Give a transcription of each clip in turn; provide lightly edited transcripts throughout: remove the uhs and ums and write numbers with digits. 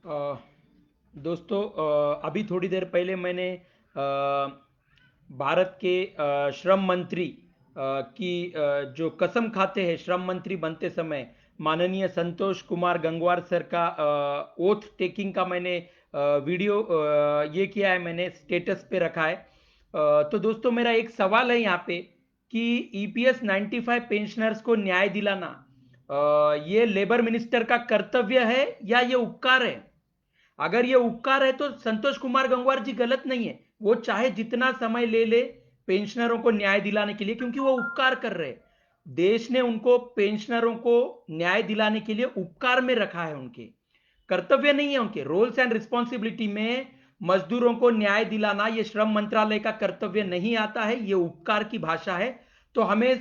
अ, दोस्तों, अभी थोड़ी देर पहले मैंने भारत के श्रम मंत्री की जो कसम खाते हैं श्रम मंत्री बनते समय माननीय संतोष कुमार गंगवार सर का ओथ टेकिंग का मैंने वीडियो ये किया है, मैंने स्टेटस पे रखा है। तो दोस्तों, मेरा एक सवाल है यहाँ पे कि ईपीएस 95 पेंशनर्स को न्याय दिलाना ये लेबर मिनिस्टर का कर्तव्य है या ये उपकार है। अगर ये उपकार है तो संतोष कुमार गंगवार जी गलत नहीं है, वो चाहे जितना समय ले ले पेंशनरों को न्याय दिलाने के लिए, क्योंकि वो उपकार कर रहे हैं। देश ने उनको पेंशनरों को न्याय दिलाने के लिए उपकार में रखा है, उनके कर्तव्य नहीं है। उनके रोल्स एंड रिस्पॉन्सिबिलिटी में मजदूरों को न्याय दिलाना ये श्रम मंत्रालय का कर्तव्य नहीं आता है, ये उपकार की भाषा है। तो हमें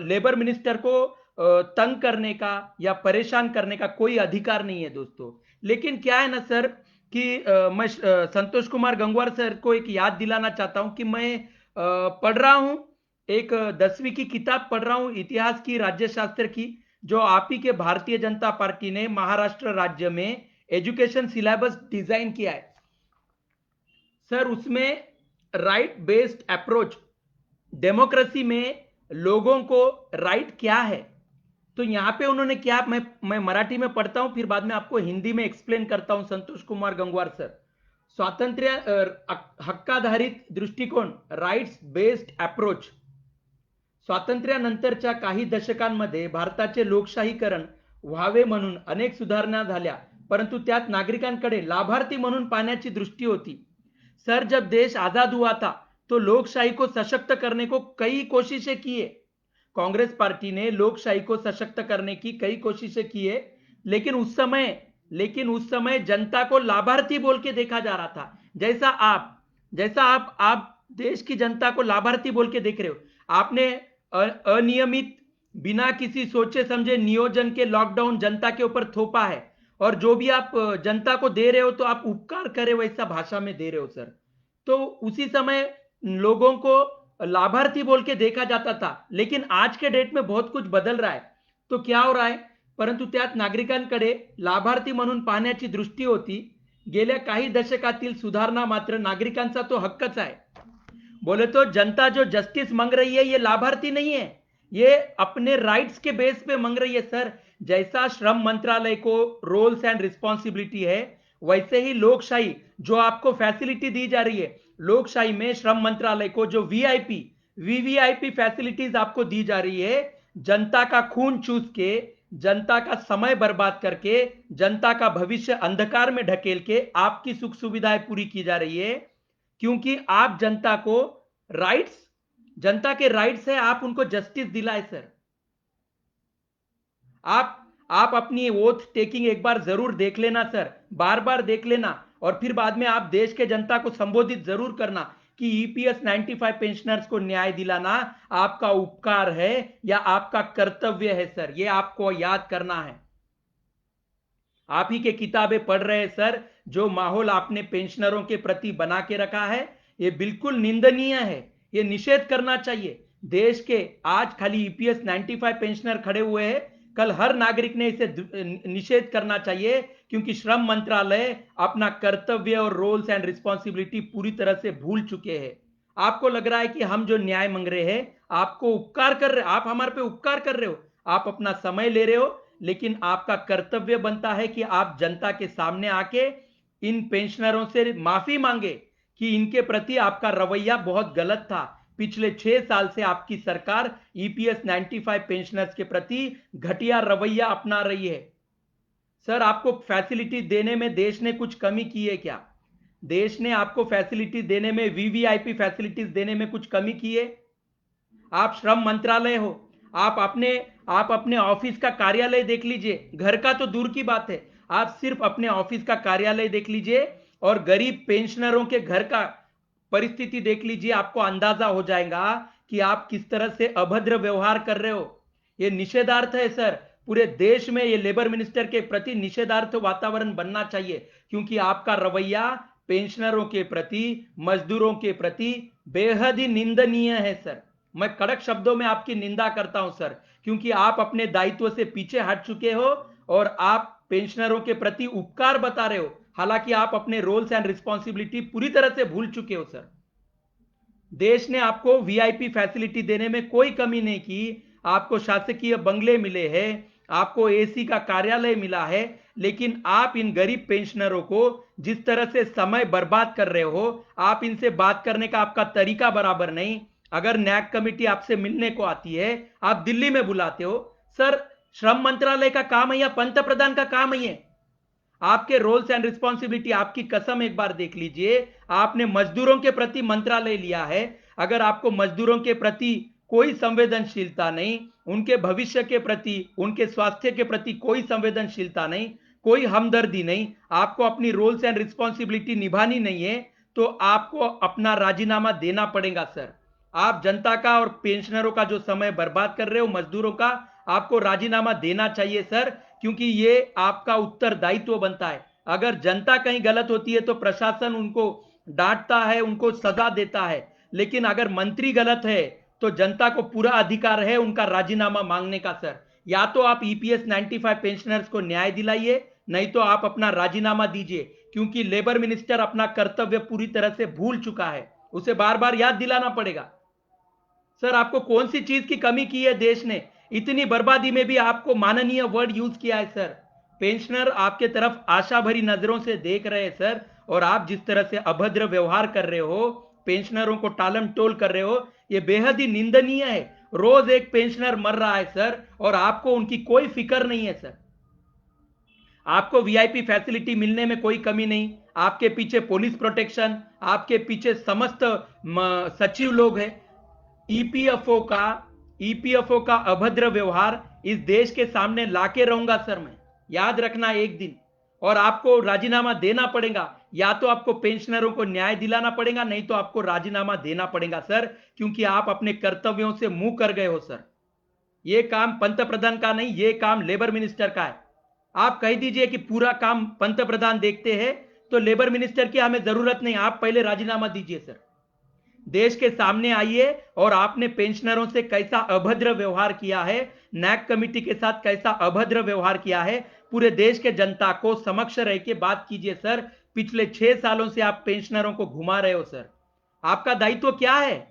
लेबर मिनिस्टर को तंग करने का या परेशान करने का कोई अधिकार नहीं है दोस्तों। लेकिन क्या है ना सर कि मैं संतोष कुमार गंगवार सर को एक याद दिलाना चाहता हूं कि मैं पढ़ रहा हूं, एक 10वीं की किताब पढ़ रहा हूं, इतिहास की, राज्यशास्त्र की, जो आप ही के भारतीय जनता पार्टी ने महाराष्ट्र राज्य में एजुकेशन सिलेबस डिजाइन किया है सर। उसमें राइट बेस्ड अप्रोच, डेमोक्रेसी में लोगों को राइट क्या है, तो यहां पे उन्होंने क्या, मैं मराठी में पढ़ता हूं, फिर बाद में आपको हिंदी में एक्सप्लेन करता हूं। संतोष कुमार गंगवार सर, स्वातंत्र्य हक्काधारित दृष्टिकोन, राइट्स बेस्ड अप्रोच। स्वातंत्र्यानंतरच्या काही दशकांमध्ये भारताचे लोकशाहीकरण व्हावे म्हणून अनेक सुधारणा झाल्या, परंतु त्यात नागरिकांकडे लाभार्थी म्हणून पाहण्याची दृष्टी होती। सर, जब देश आजाद हुआ था तो लोकशाही को सशक्त करने को कई कोशिशें की है। कांग्रेस पार्टी ने लोकशाही को सशक्त करने की कई कोशिशें की है, लेकिन उस समय जनता को लाभार्थी बोल के देखा जा रहा था। जैसा आप देश की जनता को लाभार्थी बोल के देख रहे हो। आपने अनियमित, बिना किसी सोचे समझे नियोजन के लॉकडाउन जनता के ऊपर थोपा है, और जो भी आप जनता को दे रहे हो तो आप उपकार करे वैसा भाषा में दे रहे हो सर। तो उसी समय लोगों को लाभार्थी बोल के देखा जाता था, लेकिन आज के डेट में बहुत कुछ बदल रहा है। तो क्या हो रहा है, परंतु त्यात नागरिकांकडे लाभार्थी म्हणून पाहण्याची दृष्टी होती। गेल्या काही दशकातील सुधारणा मात्र नागरिकांचा तो हक्कच आहे। बोले तो जनता जो जस्टिस मांग रही है ये लाभार्थी नहीं है, ये अपने राइट्स के बेस पे मांग रही है सर। जैसा श्रम मंत्रालय को रोल्स एंड रिस्पॉन्सिबिलिटी है, वैसे ही लोकशाही जो आपको फैसिलिटी दी जा रही है, लोकशाही में श्रम मंत्रालय को जो वीवीआईपी फैसिलिटीज आपको दी जा रही है, जनता का खून चूस के, जनता का समय बर्बाद करके, जनता का भविष्य अंधकार में ढकेल के आपकी सुख सुविधाएं पूरी की जा रही है, क्योंकि आप जनता को राइट्स, जनता के राइट्स है, आप उनको जस्टिस दिलाए सर। आप आप अपनी ओथ टेकिंग एक बार जरूर देख लेना सर, बार बार देख लेना, और फिर बाद में आप देश के जनता को संबोधित जरूर करना कि ईपीएस 95 पेंशनर्स को न्याय दिलाना आपका उपकार है या आपका कर्तव्य है सर, ये आपको याद करना है। आप ही के किताबें पढ़ रहे हैं सर। जो माहौल आपने पेंशनरों के प्रति बना के रखा है ये बिल्कुल निंदनीय है, ये निषेध करना चाहिए। देश के आज खाली ईपीएस 95 पेंशनर खड़े हुए हैं, कल हर नागरिक ने इसे निषेध करना चाहिए, क्योंकि श्रम मंत्रालय अपना कर्तव्य और रोल्स एंड रिस्पॉन्सिबिलिटी पूरी तरह से भूल चुके हैं। आपको लग रहा है कि हम जो न्याय मांग रहे हैं, आपको उपकार कर रहे, आप हमारे पे उपकार कर रहे हो, आप अपना समय ले रहे हो, लेकिन आपका कर्तव्य बनता है कि आप जनता के सामने आके इन पेंशनरों से माफी मांगे कि इनके प्रति आपका रवैया बहुत गलत था। पिछले 6 साल से आपकी सरकार ईपीएस 95 पेंशनर्स के प्रति घटिया रवैया अपना रही है। सर, आपको फैसिलिटी देने में देश ने कुछ कमी की है क्या? देश ने आपको फैसिलिटी देने में, वीवीआईपी फैसिलिटीज देने में कुछ कमी की है? आप श्रम मंत्रालय हो, आप अपने ऑफिस का कार्यालय देख लीजिए, घर का तो दूर की बात है, आप सिर्फ अपने ऑफिस का कार्यालय देख लीजिए और गरीब पेंशनरों के घर का परिस्थिति देख लीजिए, आपको अंदाजा हो जाएगा कि आप किस तरह से अभद्र व्यवहार कर रहे हो। ये निषेधार्थ है सर। पूरे देश में ये लेबर मिनिस्टर के प्रति निषेधार्थ वातावरण बनना चाहिए, क्योंकि आपका रवैया पेंशनरों के प्रति, मजदूरों के प्रति बेहद ही निंदनीय है सर। मैं कड़क शब्दों में आपकी निंदा करता हूं सर, क्योंकि आप अपने दायित्व से पीछे हट चुके हो और आप पेंशनरों के प्रति उपकार बता रहे हो, हालांकि आप अपने रोल्स एंड रिस्पॉन्सिबिलिटी पूरी तरह से भूल चुके हो सर। देश ने आपको वीआईपी फैसिलिटी देने में कोई कमी नहीं की, आपको शासकीय बंगले मिले हैं, आपको एसी का कार्यालय मिला है, लेकिन आप इन गरीब पेंशनरों को जिस तरह से समय बर्बाद कर रहे हो, आप इनसे बात करने का आपका तरीका बराबर नहीं। अगर नैक कमेटी आपसे मिलने को आती है, आप दिल्ली में बुलाते हो। सर, श्रम मंत्रालय का काम है या पंत प्रधान का काम है ये? आपके रोल्स एंड रिस्पॉन्सिबिलिटी, आपकी कसम एक बार देख लीजिए। आपने मजदूरों के प्रति मंत्रालय लिया है। अगर आपको मजदूरों के प्रति कोई संवेदनशीलता नहीं, उनके भविष्य के प्रति, उनके स्वास्थ्य के प्रति कोई संवेदनशीलता नहीं, कोई हमदर्दी नहीं, आपको अपनी रोल्स एंड रिस्पॉन्सिबिलिटी निभानी नहीं है, तो आपको अपना राजीनामा देना पड़ेगा सर। आप जनता का और पेंशनरों का जो समय बर्बाद कर रहे हो, मजदूरों का, आपको राजीनामा देना चाहिए सर, क्योंकि ये आपका उत्तरदायित्व बनता है। अगर जनता कहीं गलत होती है तो प्रशासन उनको डांटता है, उनको सजा देता है, लेकिन अगर मंत्री गलत है तो जनता को पूरा अधिकार है उनका राजीनामा मांगने का सर। या तो आप ईपीएस 95 पेंशनर्स को न्याय दिलाइए, नहीं तो आप अपना राजीनामा दीजिए, क्योंकि लेबर मिनिस्टर अपना कर्तव्य पूरी तरह से भूल चुका है, उसे बार बार याद दिलाना पड़ेगा। सर, आपको कौन सी चीज की कमी की है देश ने? इतनी बर्बादी में भी आपको माननीय वर्ड यूज किया है सर। पेंशनर आपके तरफ आशा भरी नजरों से देख रहे हैं सर, और आप जिस तरह से अभद्र व्यवहार कर रहे हो, पेंशनरों को टालम टोल कर रहे हो, यह बेहद ही निंदनीय है। रोज एक पेंशनर मर रहा है सर, और आपको उनकी कोई फिक्र नहीं है सर। आपको वीआईपी फैसिलिटी मिलने में कोई कमी नहीं, आपके पीछे पुलिस प्रोटेक्शन, आपके पीछे समस्त सचिव लोग हैं। ईपीएफओ का अभद्र व्यवहार इस देश के सामने लाके रहूंगा सर मैं, याद रखना एक दिन। और आपको राजीनामा देना पड़ेगा, या तो आपको पेंशनरों को न्याय दिलाना पड़ेगा, नहीं तो आपको राजीनामा देना पड़ेगा सर, क्योंकि आप अपने कर्तव्यों से मुंह कर गए हो सर। यह काम पंत प्रधान का नहीं, यह काम लेबर मिनिस्टर का है। आप कह दीजिए कि पूरा काम पंत प्रधान देखते हैं, तो लेबर मिनिस्टर की हमें जरूरत नहीं, आप पहले राजीनामा दीजिए सर। देश के सामने आइए और आपने पेंशनरों से कैसा अभद्र व्यवहार किया है, नैक कमेटी के साथ कैसा अभद्र व्यवहार किया है, पूरे देश के जनता को समक्ष रह के बात कीजिए सर। पिछले 6 सालों से आप पेंशनरों को घुमा रहे हो सर। आपका दायित्व क्या है?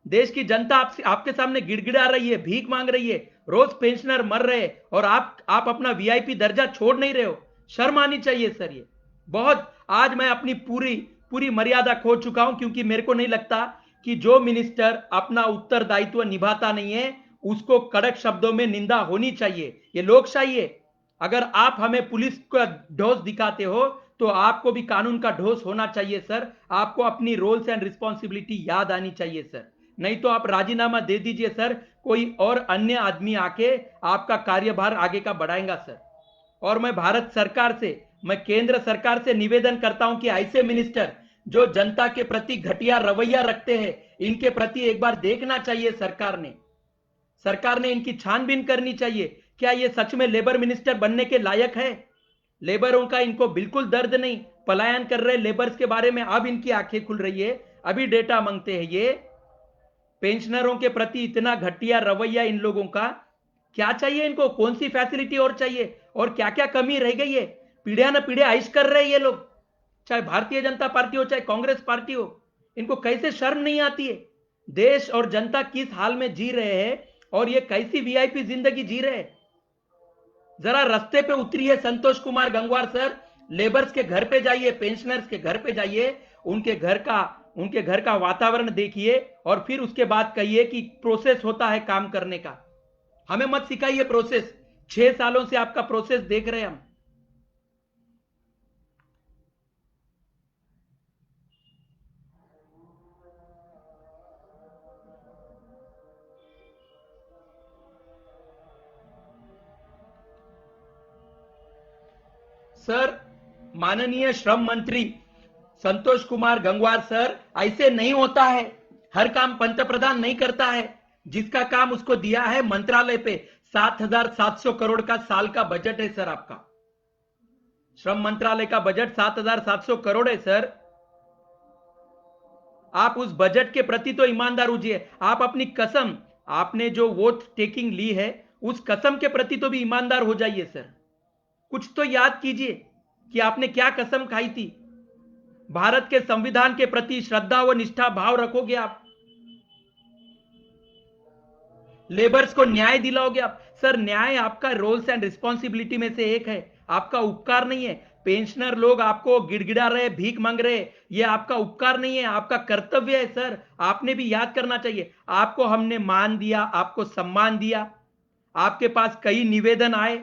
देश की जनता आपके सामने गिड़गिड़ा रही है, भीख मांग रही है, रोज पेंशनर मर रहे हैं, और आप अपना वीआईपी दर्जा छोड़ नहीं रहे हो। शर्म आनी चाहिए सर। ये बहुत, आज मैं अपनी पूरी मर्यादा खो चुका हूं, क्योंकि मेरे को नहीं लगता कि जो मिनिस्टर अपना उत्तरदायित्व निभाता नहीं है उसको कड़क शब्दों में निंदा होनी चाहिए। ये लोकशाही है। अगर आप हमें पुलिस का ढोस दिखाते हो तो आपको भी कानून का ढोस होना चाहिए सर। आपको अपनी रोल्स एंड रिस्पॉन्सिबिलिटी याद आनी चाहिए सर, नहीं तो आप राजीनामा दे दीजिए सर। कोई और अन्य आदमी आके आपका कार्यभार आगे का बढ़ाएगा सर। और मैं भारत सरकार से, मैं केंद्र सरकार से निवेदन करता हूं कि ऐसे मिनिस्टर जो जनता के प्रति घटिया रवैया रखते हैं, इनके प्रति एक बार देखना चाहिए सरकार ने इनकी छानबीन करनी चाहिए। क्या ये सच में लेबर मिनिस्टर बनने के लायक है? लेबरों का इनको बिल्कुल दर्द नहीं। पलायन कर रहे लेबर्स के बारे में अब इनकी आंखें खुल रही है, अभी डेटा मांगते हैं ये। पेंशनरों के प्रति इतना घटिया रवैया इन लोगों का, क्या चाहिए इनको? कौन सी फैसिलिटी और चाहिए? और क्या क्या कमी रह गई है? पीढ़ियां न पीढ़ियां ऐश कर रहे हैं ये लोग, चाहे भारतीय जनता पार्टी हो चाहे कांग्रेस पार्टी हो। इनको कैसे शर्म नहीं आती है? देश और जनता किस हाल में जी रहे हैं, और ये कैसी वीआईपी जिंदगी जी रहे हैं? जरा रास्ते पे उतरिए संतोष कुमार गंगवार सर, लेबर्स के घर पे जाइए, पेंशनर्स के घर पे जाइए, उनके घर का वातावरण देखिए, और फिर उसके बाद कहिए कि प्रोसेस होता है काम करने का। हमें मत सिखाइए प्रोसेस, 6 सालों से आपका प्रोसेस देख रहे हैं हम। सर, माननीय श्रम मंत्री संतोष कुमार गंगवार सर, ऐसे नहीं होता है। हर काम पंत प्रधान नहीं करता है। जिसका काम उसको दिया है मंत्रालय पे, 7,700 करोड़ का साल का बजट है सर आपका। श्रम मंत्रालय का बजट 7,700 करोड़ है सर। आप उस बजट के प्रति तो ईमानदार होइए। आप अपनी कसम, आपने जो वोट टेकिंग ली है, उस कसम के प्रति तो भी ईमानदार हो जाइए सर। कुछ तो याद कीजिए कि आपने क्या कसम खाई थी। भारत के संविधान के प्रति श्रद्धा व निष्ठा भाव रखोगे आप, लेबर्स को न्याय दिलाओगे आप। सर, न्याय आपका रोल्स एंड रिस्पॉन्सिबिलिटी में से एक है, आपका उपकार नहीं है। पेंशनर लोग आपको गिड़गिड़ा रहे, भीख मांग रहे, ये आपका उपकार नहीं है, आपका कर्तव्य है। सर, आपने भी याद करना चाहिए। आपको हमने मान दिया, आपको सम्मान दिया, आपके पास कई निवेदन आए,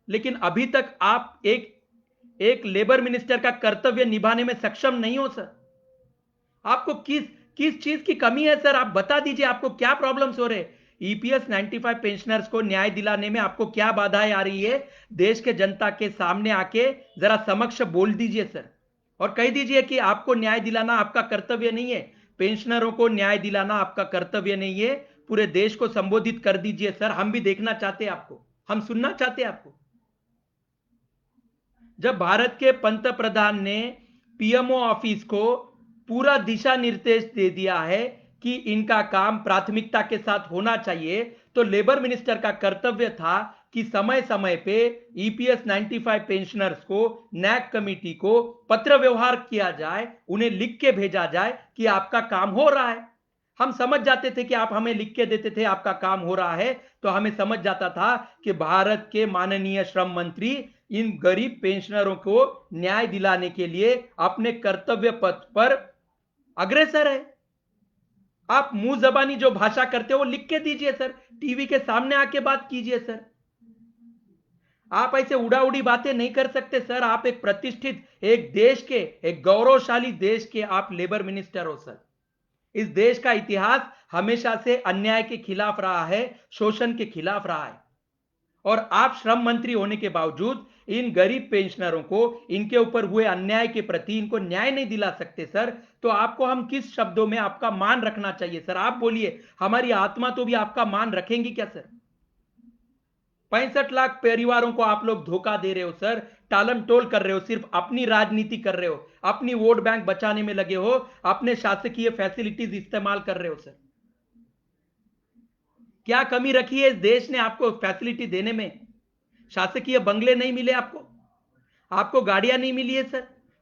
लेकिन अभी तक आप एक एक लेबर मिनिस्टर का कर्तव्य निभाने में सक्षम नहीं हो। सर, आपको किस किस चीज की कमी है? सर, आप बता दीजिए, आपको क्या प्रॉब्लम्स हो रहे हैं? ईपीएस 95 पेंशनर्स को न्याय दिलाने में आपको क्या बाधाएं आ रही है? देश के जनता के सामने आके जरा समक्ष बोल दीजिए सर, और कह दीजिए कि आपको न्याय दिलाना आपका कर्तव्य नहीं है, पेंशनरों को न्याय दिलाना आपका कर्तव्य नहीं है। पूरे देश को संबोधित कर दीजिए सर, हम भी देखना चाहते हैं आपको, हम सुनना चाहते हैं आपको। जब भारत के पंत प्रधान ने पीएमओ ऑफिस को पूरा दिशा निर्देश दे दिया है कि इनका काम प्राथमिकता के साथ होना चाहिए, तो लेबर मिनिस्टर का कर्तव्य था कि समय समय पे ईपीएस 95 पेंशनर्स को, नैक कमेटी को पत्र व्यवहार किया जाए, उन्हें लिख के भेजा जाए कि आपका काम हो रहा है। हम समझ जाते थे कि आप हमें लिख के देते थे आपका काम हो रहा है, तो हमें समझ जाता था कि भारत के माननीय श्रम मंत्री इन गरीब पेंशनरों को न्याय दिलाने के लिए अपने कर्तव्य पथ पर अग्रसर है। आप मुंह जबानी जो भाषा करते हो वो लिख के दीजिए सर, टीवी के सामने आके बात कीजिए सर। आप ऐसे उड़ाउड़ी बातें नहीं कर सकते सर। आप एक प्रतिष्ठित, एक देश के, एक गौरवशाली देश के आप लेबर मिनिस्टर हो सर। इस देश का इतिहास हमेशा से अन्याय के खिलाफ रहा है, शोषण के खिलाफ रहा है, और आप श्रम मंत्री होने के बावजूद इन गरीब पेंशनरों को, इनके ऊपर हुए अन्याय के प्रति इनको न्याय नहीं दिला सकते सर। तो आपको हम किस शब्दों में आपका मान रखना चाहिए सर? आप बोलिए, हमारी आत्मा तो भी आपका मान रखेंगी क्या सर? 65 लाख परिवारों को आप लोग धोखा दे रहे हो सर, टालम टोल कर रहे हो, सिर्फ अपनी राजनीति कर रहे हो, अपनी वोट बैंक बचाने में लगे हो, अपने शासकीय फैसिलिटीज इस्तेमाल कर रहे हो सर। क्या कमी रखी है इस देश ने आपको फैसिलिटी देने में? शासकीय बंगले नहीं मिले आपको? आपको गाड़ियां नहीं मिली है सर?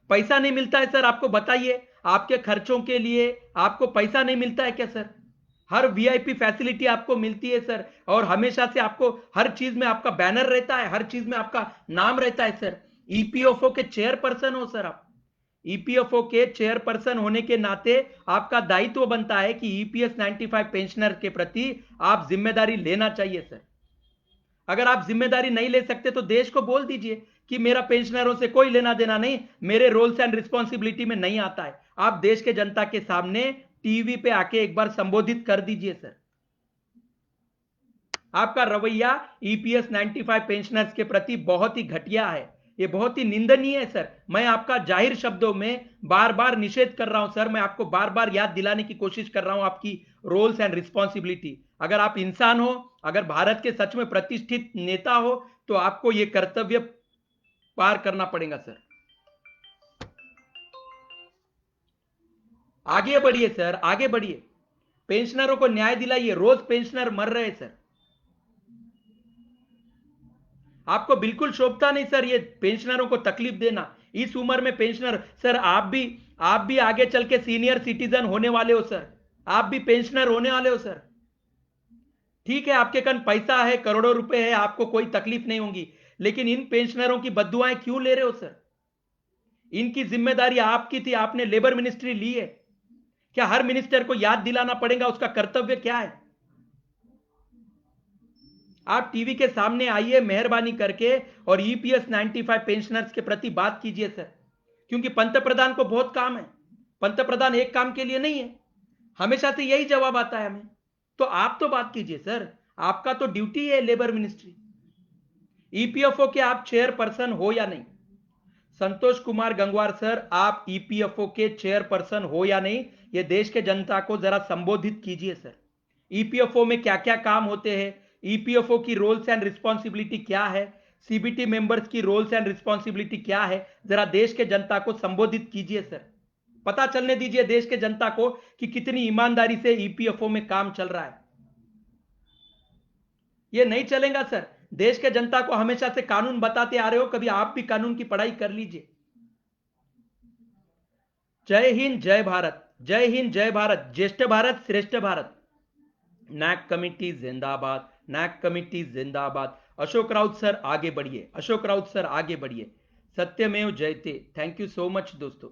पैसा नहीं मिलता है सर? आपको बताइए, आपके खर्चों के लिए आपको पैसा नहीं मिलता है क्या सर? हर वीआईपी फैसिलिटी आपको मिलती है सर, और हमेशा से आपको हर चीज में आपका बैनर रहता है, हर चीज में आपका नाम रहता है सर। ईपीएफओ के चेयरपर्सन हो सर आप। ईपीएफओ के चेयरपर्सन होने के नाते आपका दायित्व बनता है कि ईपीएस 95 पेंशनर के प्रति आप जिम्मेदारी लेना चाहिए सर। अगर आप जिम्मेदारी नहीं ले सकते तो देश को बोल दीजिए कि मेरा पेंशनरों से कोई लेना देना नहीं, मेरे रोल्स एंड रिस्पॉन्सिबिलिटी में नहीं आता है। आप देश के जनता के सामने टीवी पे आके एक बार संबोधित कर दीजिए सर। आपका रवैया ईपीएस 95 पेंशनर्स के प्रति बहुत ही घटिया है, ये बहुत ही निंदनीय है सर। मैं आपका जाहिर शब्दों में बार बार निषेध कर रहा हूं सर। मैं आपको बार बार याद दिलाने की कोशिश कर रहा हूं आपकी रोल्स एंड रिस्पॉन्सिबिलिटी। अगर आप इंसान हो, अगर भारत के सच में प्रतिष्ठित नेता हो, तो आपको यह कर्तव्य पार करना पड़ेगा सर। आगे बढ़िए सर, आगे बढ़िए, पेंशनरों को न्याय दिलाइए। रोज पेंशनर मर रहे हैं सर। आपको बिल्कुल शोभता नहीं सर ये पेंशनरों को तकलीफ देना। इस उम्र में पेंशनर, सर आप भी आगे चल के सीनियर सिटीजन होने वाले हो सर, आप भी पेंशनर होने वाले हो सर। ठीक है, आपके कन पैसा है, करोड़ों रुपए है, आपको कोई तकलीफ नहीं होगी, लेकिन इन पेंशनरों की बद्दुआएं क्यों ले रहे हो सर? इनकी जिम्मेदारी आपकी थी, आपने लेबर मिनिस्ट्री ली है। क्या हर मिनिस्टर को याद दिलाना पड़ेगा उसका कर्तव्य क्या है? आप टीवी के सामने आइए मेहरबानी करके, और ईपीएस 95 पेंशनर्स के प्रति बात कीजिए सर, क्योंकि पंतप्रधान को बहुत काम है। पंतप्रधान एक काम के लिए नहीं है, हमेशा से यही जवाब आता है हमें। तो आप तो बात कीजिए सर, आपका तो ड्यूटी है लेबर मिनिस्ट्री। ईपीएफओ के आप चेयरपर्सन हो या नहीं? संतोष कुमार गंगवार सर, आप ईपीएफओ के चेयरपर्सन हो या नहीं, यह देश के जनता को जरा संबोधित कीजिए सर। ईपीएफओ में क्या क्या काम होते हैं, ईपीएफओ की रोल्स एंड रिस्पॉन्सिबिलिटी क्या है, सीबीटी मेंबर्स की रोल्स एंड रिस्पॉन्सिबिलिटी क्या है, जरा देश के जनता को संबोधित कीजिए सर। पता चलने दीजिए देश के जनता को कि कितनी ईमानदारी से ईपीएफओ में काम चल रहा है। यह नहीं चलेगा सर। देश के जनता को हमेशा से कानून बताते आ रहे हो, कभी आप भी कानून की पढ़ाई कर लीजिए। जय हिंद जय भारत, जय हिंद जय भारत, ज्येष्ठ भारत श्रेष्ठ भारत। नैक कमिटी जिंदाबाद, नैक कमिटी जिंदाबाद। अशोक राउत सर आगे बढ़िए, अशोक राउत सर आगे बढ़िए। सत्यमेव जयते। थैंक यू सो मच दोस्तों।